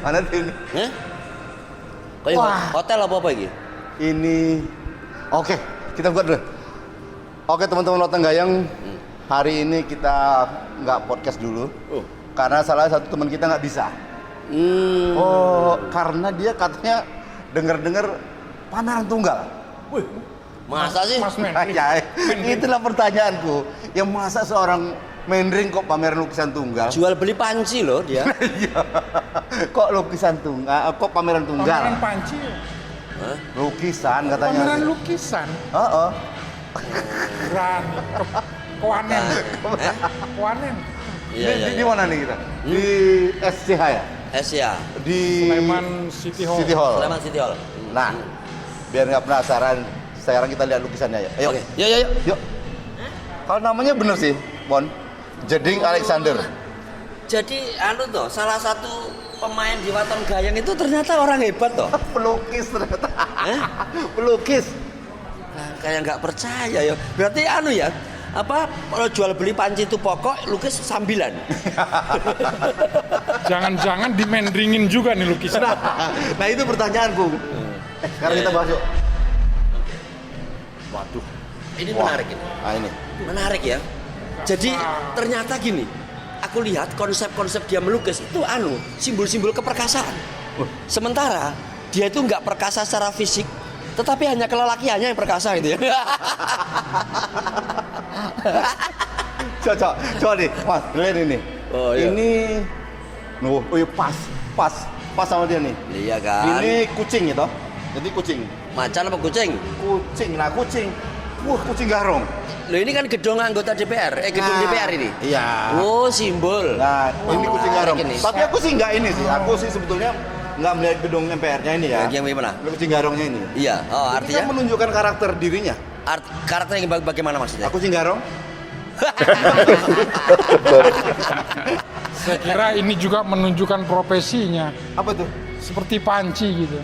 Mana ini? Kayak hotel apa ini? Ini. Oke, kita buat dulu. Oke teman-teman Loteng Gayeng, hari ini kita nggak podcast dulu, karena salah satu teman kita nggak bisa. Oh, karena dia katanya dengar-dengar pameran tunggal. Wih, Masa sih? Mas Men. Ya, itulah pertanyaanku. Yang masa seorang Mendring kok pameran lukisan tunggal? Jual beli panci loh dia. Iya. Kok lukisan tunggal? Kok pameran tunggal? Pameran panci. Lukisan katanya. Pameran lukisan. Oh. Berani. Kewanen. Kewanen. Iya. Di mana nih kita? Di SCH ya? Asia. Di Sulaiman City Hall. Sulaiman City Hall. Nah, biar nggak penasaran, sekarang kita lihat lukisannya ya. Ayo. Oke. Yuk. Yuk. Kalau namanya bener sih, Bon. Jeding Alexander. Jadi salah satu pemain di Waton Gayeng itu ternyata orang hebat toh. Pelukis ternyata. Pelukis. Nah, kayak nggak percaya ya. Berarti ya. Kalau jual beli panci itu pokok, lukis sambilan. Jangan-jangan dimendringin juga nih lukisan. Nah itu pertanyaanku. Sekarang kita bahas yuk. Waduh. Ini menarik ini. Nah ini. Menarik ya. Jadi ternyata gini, aku lihat konsep-konsep dia melukis itu simbol-simbol keperkasaan. Sementara dia itu nggak perkasa secara fisik, tetapi hanya kelelakiannya yang perkasa gitu ya. Coba nih, Mas, lihat ini. Oh, iya. Ini, iya pas sama dia nih. Iya kan. Ini kucing gitu. Jadi kucing. Macan apa kucing? Kucing. Wah, kucing garong. Loh ini kan gedung anggota DPR, gedung DPR ini. Iya. Oh, simbol. Nah, ini kucing garong. ini. Tapi aku sih nggak ini sih. Aku sih sebetulnya nggak melihat gedung MPR-nya ini ya. Yang gimana? Kucing garongnya ini. Iya. Oh, Ini artinya kan menunjukkan karakter dirinya. karakternya bagaimana maksudnya? Aku kucing garong. Saya kira ini juga menunjukkan profesinya. Apa tuh? Seperti panci gitu.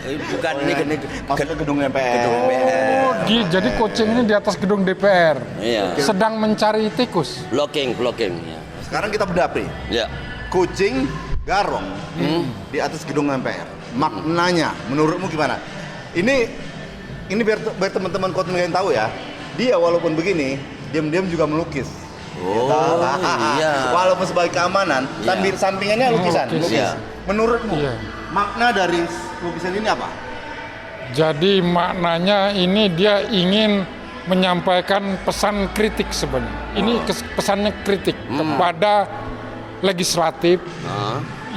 Bukan ini Maksudnya gedung MPR. gedung DPR. Oh, jadi kucing ini di atas gedung DPR. Iya. Sedang mencari tikus. Blocking ya. Sekarang kita bedah, Pri. Ya. Kucing garong di atas gedung MPR. Maknanya menurutmu gimana? Ini biar teman-teman Loteng Gayeng tahu ya. Dia walaupun begini, diam-diam juga melukis. Oh, iya. Walaupun sebagai keamanan, Iya. sampingannya lukisan. Melukis. Iya. Menurutmu Iya. makna dari lukisan ini apa? Jadi maknanya ini dia ingin menyampaikan pesan kritik sebenarnya. Ini pesannya kritik kepada legislatif,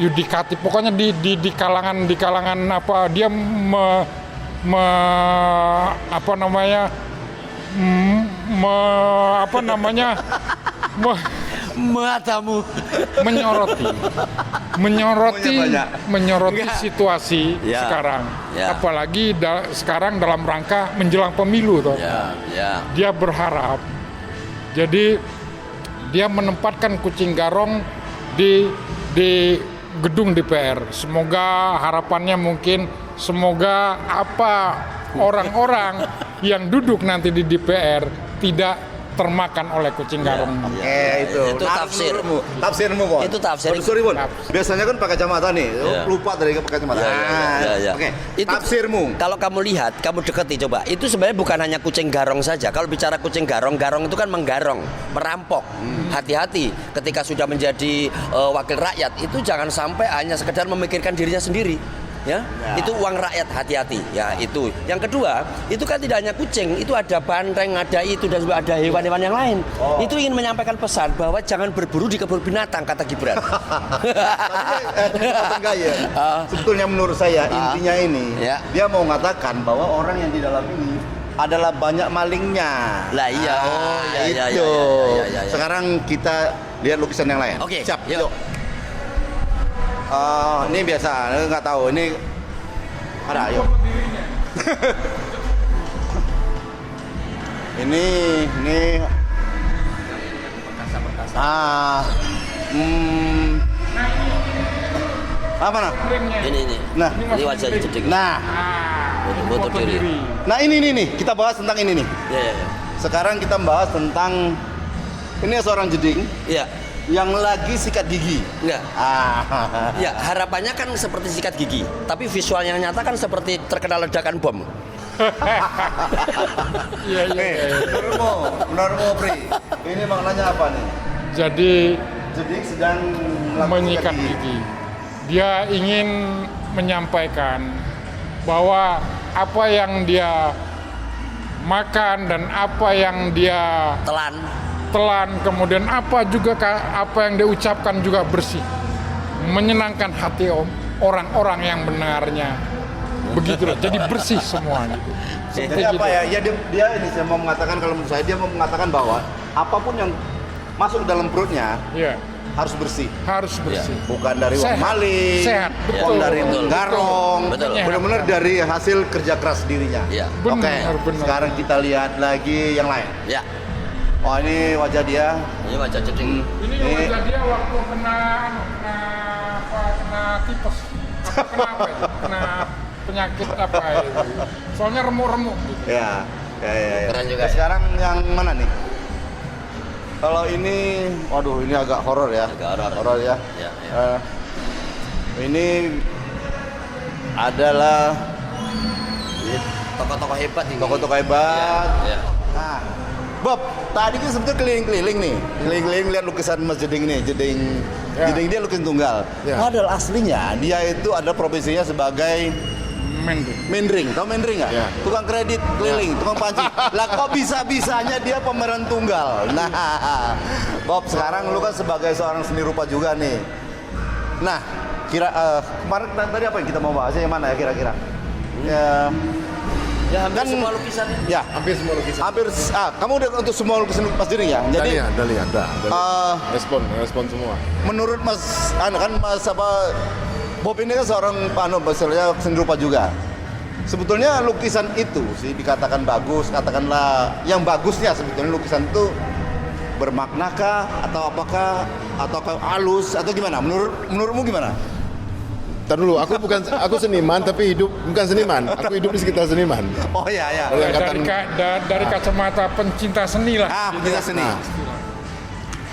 yudikatif. Pokoknya di kalangan apa dia Matamu. menyoroti situasi Ya. sekarang. Ya. Apalagi sekarang dalam rangka menjelang pemilu toh. Ya. Dia berharap, jadi dia menempatkan kucing garong di gedung DPR. Semoga harapannya mungkin orang-orang yang duduk nanti di DPR tidak termakan oleh kucing garong. Itu tafsir. Tafsirmu, Bon. Itu tafsir. Sorry, Bon. Tafsir. Biasanya kan pakai kacamata nih. Iya. Lupa dari pakai kacamata. Ya. Oke. Itu Tafsirmu. Kalau kamu lihat, kamu deketi coba. Itu sebenarnya bukan hanya kucing garong saja. Kalau bicara kucing garong itu kan menggarong, merampok. Hati-hati ketika sudah menjadi wakil rakyat itu jangan sampai hanya sekedar memikirkan dirinya sendiri. Ya, itu uang rakyat, hati-hati. Ya, itu. Yang kedua, itu kan tidak hanya kucing, itu ada banteng, ada itu dan juga ada hewan-hewan yang lain. Itu ingin menyampaikan pesan bahwa jangan berburu di kebun binatang, kata Gibran. Loteng Gayeng. Sebetulnya menurut saya intinya ini dia mau mengatakan bahwa orang yang di dalam ini adalah banyak malingnya. Lah iya. Oh, iya. Sekarang kita lihat lukisan yang lain. Oke, siap. yuk. Ini biasa, nggak tahu. Ini ada, yuk. ini apa nah? Ini. Nah, Ini wajah jeding. Nah, Foto diri. nah ini nih, kita bahas tentang ini nih. Ya. Sekarang kita bahas tentang ini seorang jeding. Iya. yang lagi sikat gigi. Enggak. Ah. Ya, harapannya kan seperti sikat gigi, tapi visual yang nyata kan seperti terkena ledakan bom. Iya. Menurutmu, Pri, ini maknanya apa nih? Jadi Sedang melakukan menyikat sikat gigi. Dia ingin menyampaikan bahwa apa yang dia makan dan apa yang dia telan, kemudian apa yang dia ucapkan juga bersih, menyenangkan hati orang-orang yang benarnya. Begitu loh, jadi bersih semua gitu. Jadi apa ya? Ya dia ini saya mau mengatakan, kalau menurut saya dia mau mengatakan bahwa apapun yang masuk dalam perutnya harus bersih. Harus bersih. Bukan dari uang maling, sehat, bukan dari garong, Betul. benar-benar dari hasil kerja keras dirinya. Iya. Oke, Benar. sekarang kita lihat lagi yang lain. Ya. Oh, ini wajah dia. Ini wajah jeding. Ini wajah dia waktu kena tipes. Kena apa itu? Kena penyakit apa itu? Soalnya remuk-remuk gitu. Ya. Keren juga. Sekarang yang mana nih? Kalau ini, waduh, ini agak horor ya. Horor ya. Ya. Ini adalah Tokoh-tokoh hebat ini. tokoh-tokoh hebat. Ya. Nah, Bob, tadi kan sebetulnya keliling-keliling nih. Keliling-keliling lihat lukisan Mas Jeding nih, Jeding dia lukisan tunggal. Ya. Padahal aslinya dia itu adalah profesinya sebagai mendring. Tahu mendring nggak? Ya. Tukang kredit keliling, tukang panci. Lah kok bisa-bisanya dia pemeran tunggal? Nah, Bob, sekarang lu kan sebagai seorang seni rupa juga nih. Nah, kemarin tadi apa yang kita mau bahas? Yang mana ya kira-kira? Ya hampir Kan- semua lukisannya. Ya, Hampir semua lukisan. kamu udah untuk semua lukisan Mas Jeding ya? Jadi Udah lihat. Respon semua. menurut Mas, Bob ini kan seorang misalnya seni rupa juga. Sebetulnya lukisan itu sih dikatakan bagus, katakanlah yang bagusnya sebetulnya lukisan itu bermaknakah atau apakah halus atau gimana? Menurutmu gimana? Ntar dulu, aku seniman tapi hidup bukan seniman. Aku hidup di sekitar seniman. Oh iya. Kalau yang Dari kacamata pencinta seni lah. Pencinta seni.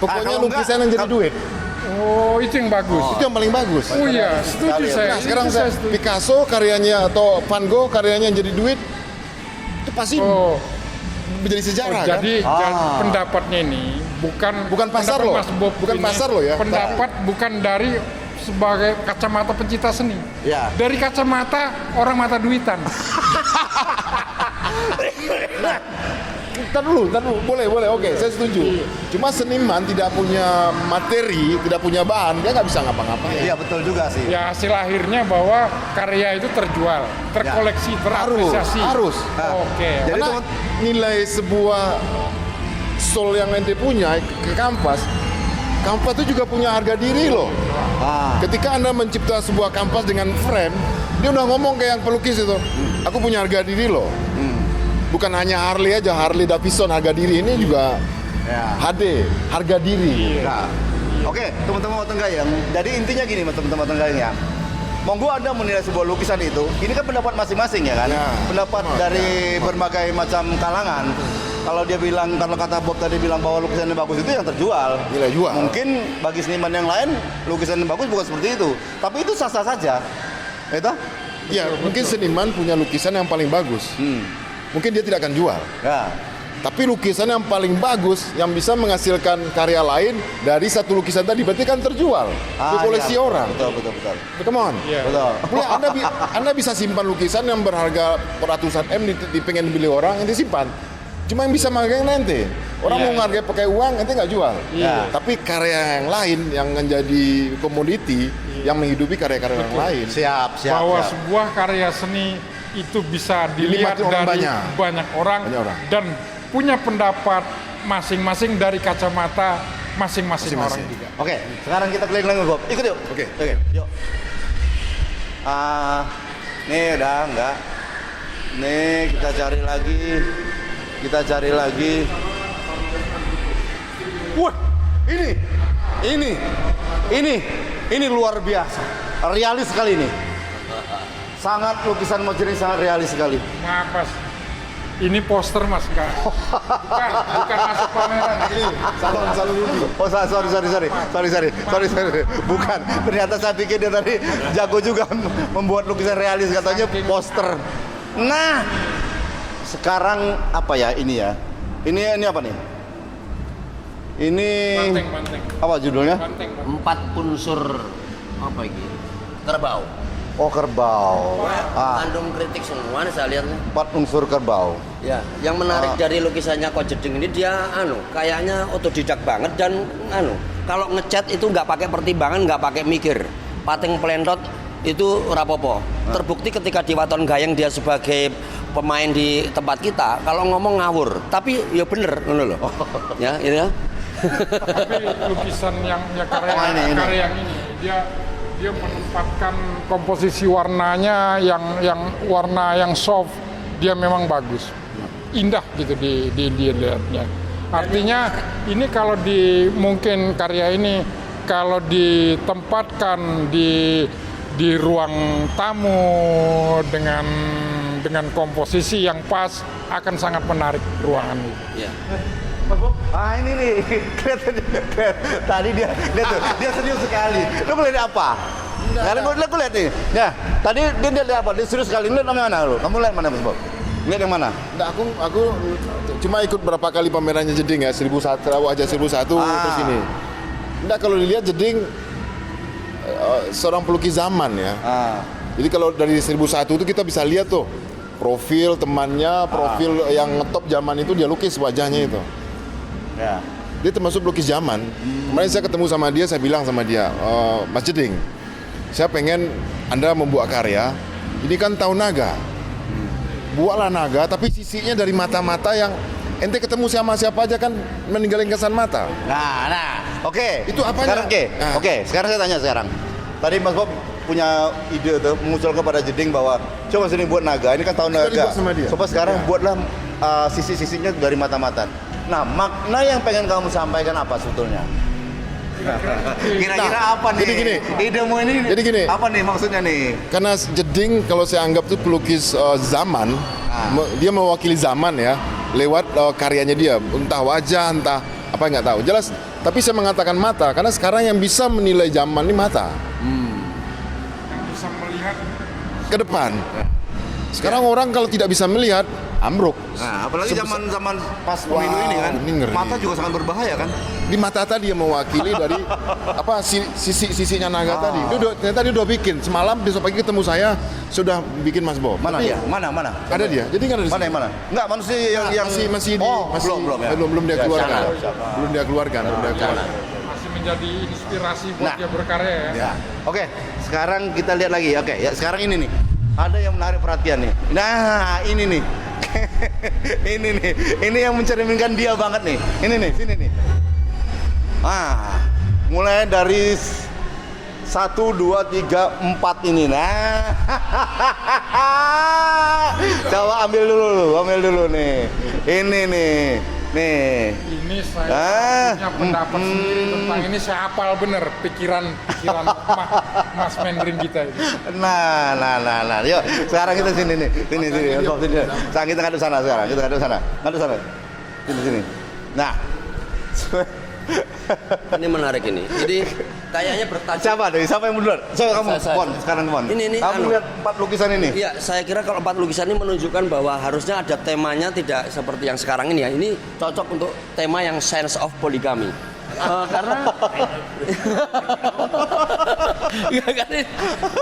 Pokoknya kalau lukisan yang jadi duit. Oh, itu yang bagus. Itu yang paling bagus. Oh iya, setuju saya. Nah, sekarang Itu saya setuju. Picasso karyanya atau Van Gogh karyanya yang jadi duit itu pasti Oh, menjadi sejarah kan? jadi pendapatnya ini Bukan pasar pendapat loh. Mas Bob Bukan ini, pasar loh ya. Pendapat bukan dari sebagai kacamata pencinta seni. Ya. Dari kacamata orang mata duitan. Ntar dulu, boleh, oke, saya setuju. Cuma seniman tidak punya materi, tidak punya bahan, dia nggak bisa ngapa-ngapain. Iya betul juga sih. Ya hasil akhirnya bahwa karya itu terjual, terkoleksi, terapresiasi. Harus. Oke. Jadi Karena nilai sebuah soul yang ente punya ke kanvas itu juga punya harga diri loh. Ketika Anda mencipta sebuah kanvas dengan frame, dia udah ngomong kayak yang pelukis itu, aku punya harga diri loh. Bukan hanya Harley aja, Harley Davidson harga diri ini juga HD, harga diri. Nah, oke, teman-teman Wateng Gayeng. Jadi intinya gini, teman-teman Wateng Gayeng ya. Monggo Anda menilai sebuah lukisan itu. Ini kan pendapat masing-masing ya kan. Ya, Pendapat dari berbagai macam kalangan. Kalau dia bilang, kalau kata Bob tadi bilang bahwa lukisan yang bagus itu yang terjual. Nilai jual. Mungkin bagi seniman yang lain lukisan yang bagus bukan seperti itu. Tapi itu sah-sah saja. Itu? Ya, mungkin seniman punya lukisan yang paling bagus. Mungkin dia tidak akan jual. Ya. Tapi lukisan yang paling bagus yang bisa menghasilkan karya lain dari satu lukisan tadi berarti kan terjual di koleksi iya. orang. Betul. Come on. Iya. Betul. Boleh, anda bisa simpan lukisan yang berharga ratusan M pengen beli orang, nanti simpan. Cuma yang bisa magang nanti. Orang Iya. mau menghargai pakai uang, nanti nggak jual. Iya. Tapi karya yang lain yang menjadi komoditi yang menghidupi karya-karya yang lain. Siap. Bahwa sebuah karya seni itu bisa dilihat Dinikmati orang dari banyak. banyak orang Dan punya pendapat masing-masing dari kacamata masing-masing orang juga. Oke, sekarang kita keliling lagi Bob. Ikut yuk. Oke. Yuk. Nih udah enggak. Nih kita cari lagi. Wah, ini luar biasa. Realis sekali ini. Sangat lukisan Mas Jeding sangat realis sekali. Maaf Mas, Ini poster Mas, bukan masuk pameran. Salon ini. Oh, sorry. Bukan. Ternyata saya pikir dia tadi jago juga membuat lukisan realis, katanya poster. Nah, sekarang apa ya ini ya? Ini apa nih? Ini Banteng. apa judulnya? Banteng. 4 unsur apa ini? Kerbau. Oh, kerbau. Kandung kritik semua nih saya lihatnya. 4 unsur kerbau. Ya, yang menarik dari lukisannya Ko Jeding ini dia kayaknya otodidak banget dan kalau ngecat itu nggak pakai pertimbangan, nggak pakai mikir. Pating pelentot itu rapopo. Terbukti ketika di Waton Gayeng dia sebagai pemain di tempat kita, kalau ngomong ngawur, tapi ya bener loh. Ya, ini ya. Tapi lukisan yang karya yang ini dia menempatkan komposisi warnanya yang warna yang soft, dia memang bagus, indah gitu dilihatnya. Artinya ini kalau mungkin karya ini kalau ditempatkan di ruang tamu dengan komposisi yang pas akan sangat menarik ruangan itu. Ya. Ini nih, tadi dia serius sekali. Lu melihat apa? Sekarang gue lihat nih. Ya, tadi dia lihat apa? Dia serius sekali. Lihat namanya mana lu? Kamu lihat mana, Mas Bob? Lihat yang mana? Nah, aku cuma ikut berapa kali pamerannya Jeding ya, 1001, wajah 1001 terus ini. Nah, kalau dilihat Jeding seorang pelukis zaman ya. Jadi kalau dari 1001 itu kita bisa lihat tuh profil temannya, profil yang ngetop zaman itu dia lukis wajahnya itu. Ya. Dia termasuk pelukis zaman. Kemarin saya ketemu sama dia, saya bilang sama dia, Mas Jeding, saya pengen Anda membuat karya. Ini kan tahun naga. Buatlah naga, tapi sisinya dari mata-mata yang ente ketemu sama siapa aja kan meninggalin kesan mata. Nah, oke. Itu apanya? Sekarang oke. Sekarang saya tanya sekarang. Tadi Mas Bob punya ide tuh mengusulkan kepada Jeding bahwa coba sini buat naga. Ini kan tahun naga. dibuat sama dia. Coba sekarang buatlah sisi-sisinya dari mata-mata. Nah, makna yang pengen kamu sampaikan apa sebetulnya? Kira-kira apa nih? Jadi gini. Idemu ini. Jadi gini. Apa nih maksudnya nih? Karena Jeding kalau saya anggap tuh pelukis zaman, dia mewakili zaman ya, lewat karyanya dia, entah wajah, entah apa nggak tahu. Jelas. Tapi saya mengatakan mata, karena sekarang yang bisa menilai zaman ini mata. Yang bisa melihat Ke depan. Sekarang orang kalau tidak bisa melihat, ambruk. Nah, apalagi zaman pas pemilu ini kan, ini ngeri. mata juga sangat berbahaya kan. Di mata tadi yang mewakili dari apa sisinya naga tadi. Ternyata dia udah bikin. Semalam besok pagi ketemu saya sudah bikin Mas Bob. Mana Tapi dia? Mana? Ada dia. Jadi kan ada di Mana sini. yang mana? Enggak, manusia yang belum dia keluarkan. Belum dia keluarkan. masih menjadi inspirasi buat Nah. dia berkarya ya. Ya. Oke, sekarang kita lihat lagi. Oke, ya sekarang ini nih. Ada yang menarik perhatian nih. Nah, ini nih. Ini nih. Ini yang mencerminkan dia banget nih. Ini nih, sini nih. Mulai dari 1, 2, 3, 4 ini. Nah. Coba ambil dulu nih. Ini nih. Nih. Ini saya punya pendapat sendiri tentang ini, saya hafal bener pikiran Mas Mendring kita ini. Nah. Yuk, sekarang kita sini nih. Sini. Sekarang kita ngadep sana sekarang. Ngadep sana. Sini. Nah. Ini menarik ini. Jadi kayaknya bertajuk. Siapa yang duluan? Kamu, Saya. Pon. Sekarang Pon. Ini, Kamu lihat 4 lukisan ini. Iya, saya kira kalau 4 lukisan ini menunjukkan bahwa harusnya ada temanya, tidak seperti yang sekarang ini ya. Ini cocok untuk tema yang sense of polygamy. Karena Enggak kan ini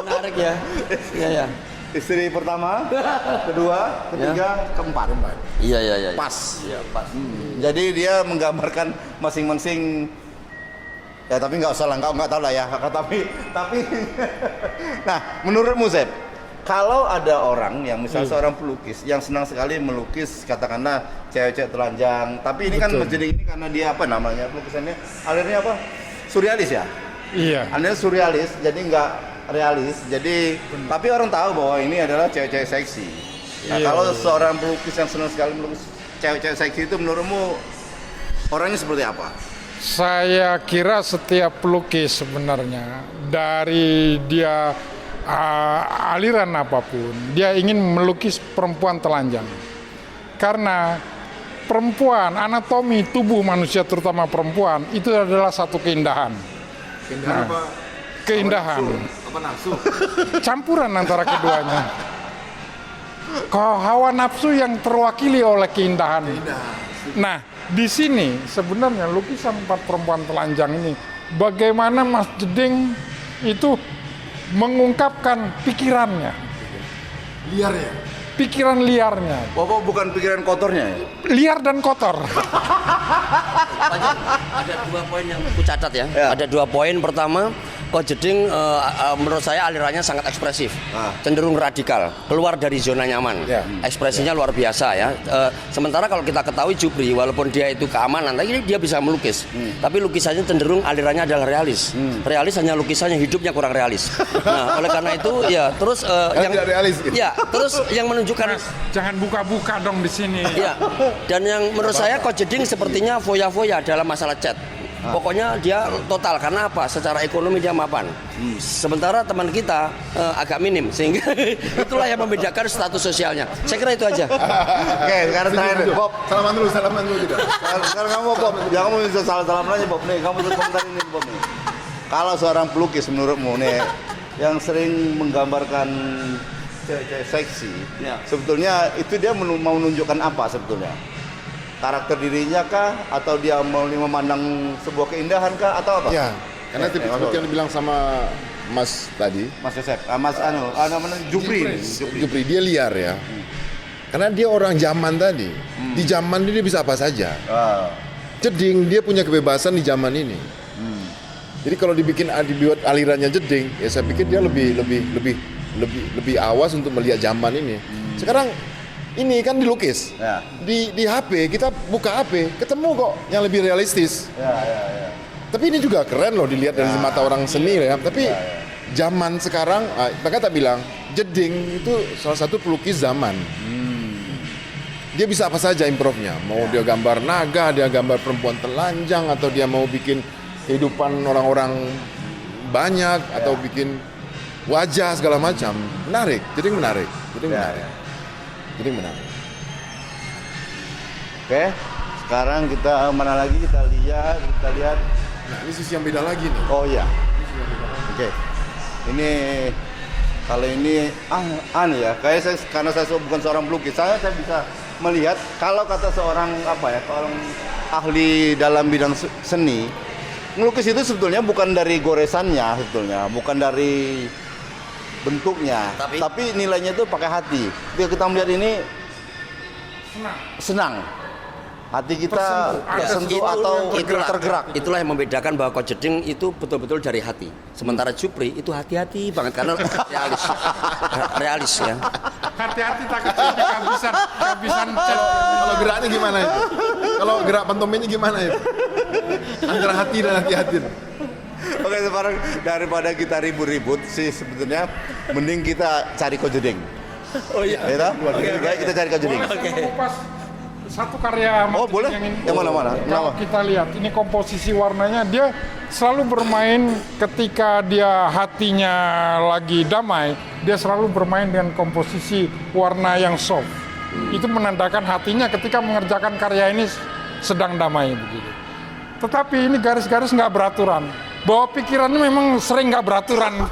menarik ya. Iya. Istri pertama, kedua, ketiga, keempat. Iya. Pas. Iya, pas. Jadi dia menggambarkan masing-masing. Ya tapi nggak usah lah, nggak tahu lah ya. Tapi nah, menurutmu Zeb, kalau ada orang yang misalnya seorang pelukis yang senang sekali melukis, katakanlah cewek-cewek telanjang, tapi ini kan menjadi ini karena dia apa namanya pelukisannya, alirnya apa? Surrealis ya? Iya. Alirnya surrealis, jadi nggak realis. Jadi tapi orang tahu bahwa ini adalah cewek-cewek seksi. Nah, Iya. kalau seorang pelukis yang senang sekali melukis cewek-cewek seksi itu menurutmu orangnya seperti apa? Saya kira setiap pelukis sebenarnya dari dia aliran apapun, dia ingin melukis perempuan telanjang. Karena perempuan, anatomi tubuh manusia terutama perempuan itu adalah satu keindahan. Keindahan apa? Keindahan. Apa nafsu? Campuran antara keduanya. Hawa nafsu yang terwakili oleh keindahan. Nah, di sini sebenarnya lukisan 4 perempuan telanjang ini, bagaimana Mas Jeding itu mengungkapkan pikirannya, Liar ya? pikiran liarnya, Bapak bukan pikiran kotornya ya? liar dan kotor. Ada 2 poin yang aku catat ya. Ya. Ada 2 poin. Pertama, Coach Jeding menurut saya alirannya sangat ekspresif, cenderung radikal, keluar dari zona nyaman. Ya. Ekspresinya luar biasa ya. Sementara kalau kita ketahui Jupri, walaupun dia itu keamanan, tapi dia bisa melukis. Tapi lukisannya cenderung alirannya adalah realis. Realis hanya lukisannya, hidupnya kurang realis. Nah, oleh karena itu ya terus yang tidak realis gitu. ya terus yang menunjukkan Jangan buka-buka dong di sini. ya, dan yang menurut saya Coach Jeding sepertinya foya-foya dalam masalah cat. Pokoknya dia total, karena apa? Secara ekonomi dia mapan. Sementara teman kita agak minim, sehingga itulah yang membedakan status sosialnya. Saya kira itu aja. Oke, sekarang terakhir Bob. Salaman dulu juga. Sekarang kamu Bob, jangan mau bisa salah-salah aja Bob nih. Kamu tuh komentar ini Bob nih. Kalau seorang pelukis menurutmu nih yang sering menggambarkan cewek-cewek seksi, sebetulnya itu dia mau menunjukkan apa sebetulnya? Karakter dirinya kah, atau dia mau memandang sebuah keindahan kah, atau apa? Ya, karena seperti yang dibilang sama Mas tadi, Mas Yosef, Mas namanya Jupri. Jupri dia liar ya. Karena dia orang zaman tadi. Di zaman ini dia bisa apa saja. Jeding dia punya kebebasan di zaman ini. Jadi kalau dibuat alirannya Jeding, ya saya pikir dia lebih awas untuk melihat zaman ini. Sekarang ini kan dilukis. Ya. Di HP kita buka HP, ketemu kok yang lebih realistis. Ya. Tapi ini juga keren loh dilihat dari mata orang seni ya. Tapi zaman sekarang, maka tak bilang Jeding itu salah satu pelukis zaman. Dia bisa apa saja improve-nya. Mau dia gambar naga, dia gambar perempuan telanjang, atau dia mau bikin kehidupan orang-orang banyak, atau bikin wajah segala macam. Menarik, Jeding menarik. Jadi menarik. Oke, sekarang kita mana lagi? Kita lihat. Nah, ini sisi yang beda lagi nih. Oh iya. Oke. Ini kalau ini aneh ya. Kayak saya, karena saya bukan seorang pelukis, saya bisa melihat kalau kata seorang orang ahli dalam bidang seni, melukis itu sebetulnya bukan dari goresannya, sebetulnya bukan dari bentuknya, tapi nilainya itu pakai hati. Ketika kita melihat ini senang. Hati kita tersentuh atau tergerak. Itulah yang membedakan bahwa Coach Jeding itu betul-betul dari hati. Sementara Jupri itu hati-hati banget karena realis ya. Hati-hati takut kehabisan cat. Kalau geraknya gimana itu? Kalau gerak pantomimnya gimana itu? Antara hati dan hati-hati. Oke, sekarang daripada kita ribut-ribut sih sebetulnya mending kita cari Coach Jeding. Oh iya. Ya toh? Kita cari Coach Jeding. Boleh saya mengupas satu karya Mas boleh. Jeding yang ini. Yang mana? Kalau kita lihat ini komposisi warnanya, dia selalu bermain ketika dia hatinya lagi damai, dia selalu bermain dengan komposisi warna yang soft. Itu menandakan hatinya ketika mengerjakan karya ini sedang damai begitu. Tetapi ini garis-garis nggak beraturan. Bahwa pikirannya memang sering nggak beraturan.